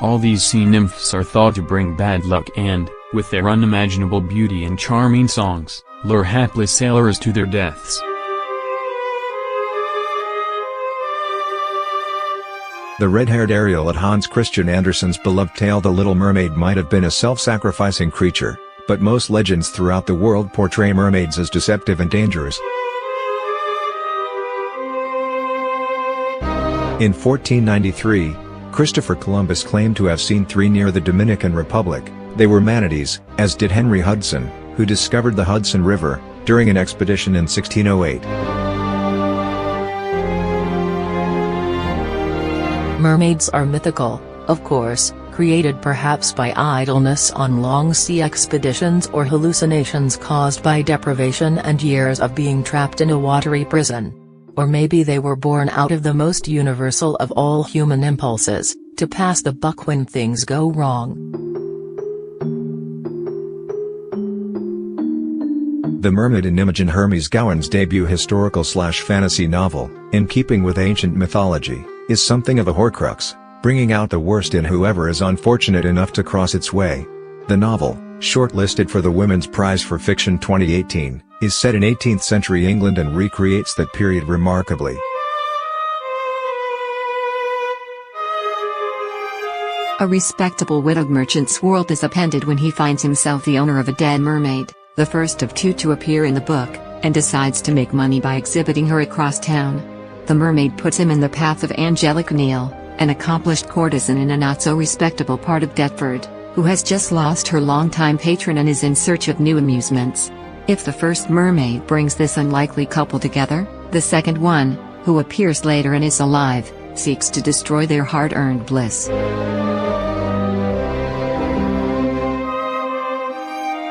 All these sea nymphs are thought to bring bad luck and, with their unimaginable beauty and charming songs, lure hapless sailors to their deaths. The red-haired Ariel at Hans Christian Andersen's beloved tale The Little Mermaid might have been a self-sacrificing creature, but most legends throughout the world portray mermaids as deceptive and dangerous. In 1493, Christopher Columbus claimed to have seen 3 near the Dominican Republic. They were manatees, as did Henry Hudson, who discovered the Hudson River, during an expedition in 1608. Mermaids are mythical, of course, created perhaps by idleness on long sea expeditions or hallucinations caused by deprivation and years of being trapped in a watery prison. Or maybe they were born out of the most universal of all human impulses, to pass the buck when things go wrong. The Mermaid in Imogen Hermes Gowan's debut historical/fantasy novel, in keeping with ancient mythology, is something of a horcrux, bringing out the worst in whoever is unfortunate enough to cross its way. The novel, shortlisted for the Women's Prize for Fiction 2018, is set in 18th century England and recreates that period remarkably. A respectable widowed merchant's world is upended when he finds himself the owner of a dead mermaid, the first of 2 to appear in the book, and decides to make money by exhibiting her across town. The mermaid puts him in the path of Angelica Neal, an accomplished courtesan in a not-so-respectable part of Deptford, who has just lost her longtime patron and is in search of new amusements. If the first mermaid brings this unlikely couple together, the second one, who appears later and is alive, seeks to destroy their hard-earned bliss.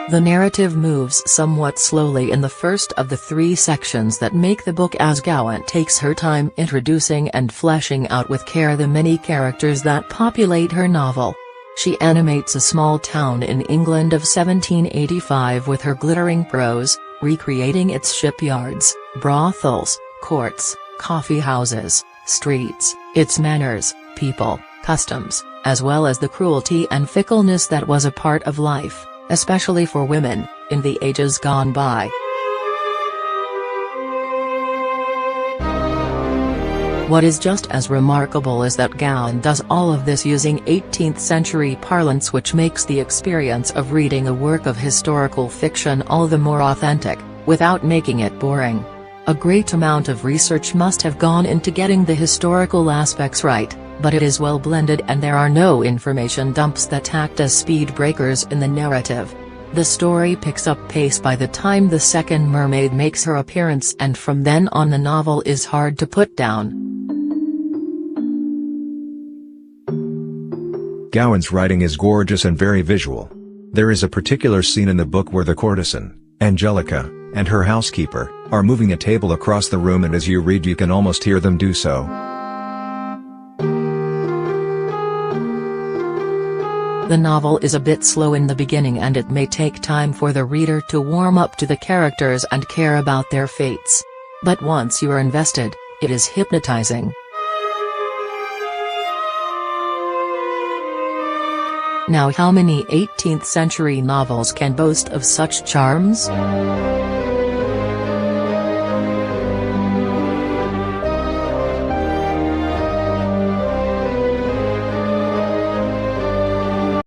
The narrative moves somewhat slowly in the first of the 3 sections that make the book, as Gowan takes her time introducing and fleshing out with care the many characters that populate her novel. She animates a small town in England of 1785 with her glittering prose, recreating its shipyards, brothels, courts, coffee houses, streets, its manners, people, customs, as well as the cruelty and fickleness that was a part of life, especially for women, in the ages gone by. What is just as remarkable is that Gowan does all of this using 18th century parlance, which makes the experience of reading a work of historical fiction all the more authentic, without making it boring. A great amount of research must have gone into getting the historical aspects right, but it is well blended and there are no information dumps that act as speed breakers in the narrative. The story picks up pace by the time the second mermaid makes her appearance, and from then on the novel is hard to put down. Gowan's writing is gorgeous and very visual. There is a particular scene in the book where the courtesan, Angelica, and her housekeeper, are moving a table across the room, and as you read you can almost hear them do so. The novel is a bit slow in the beginning and it may take time for the reader to warm up to the characters and care about their fates. But once you are invested, it is hypnotizing. Now, how many 18th century novels can boast of such charms?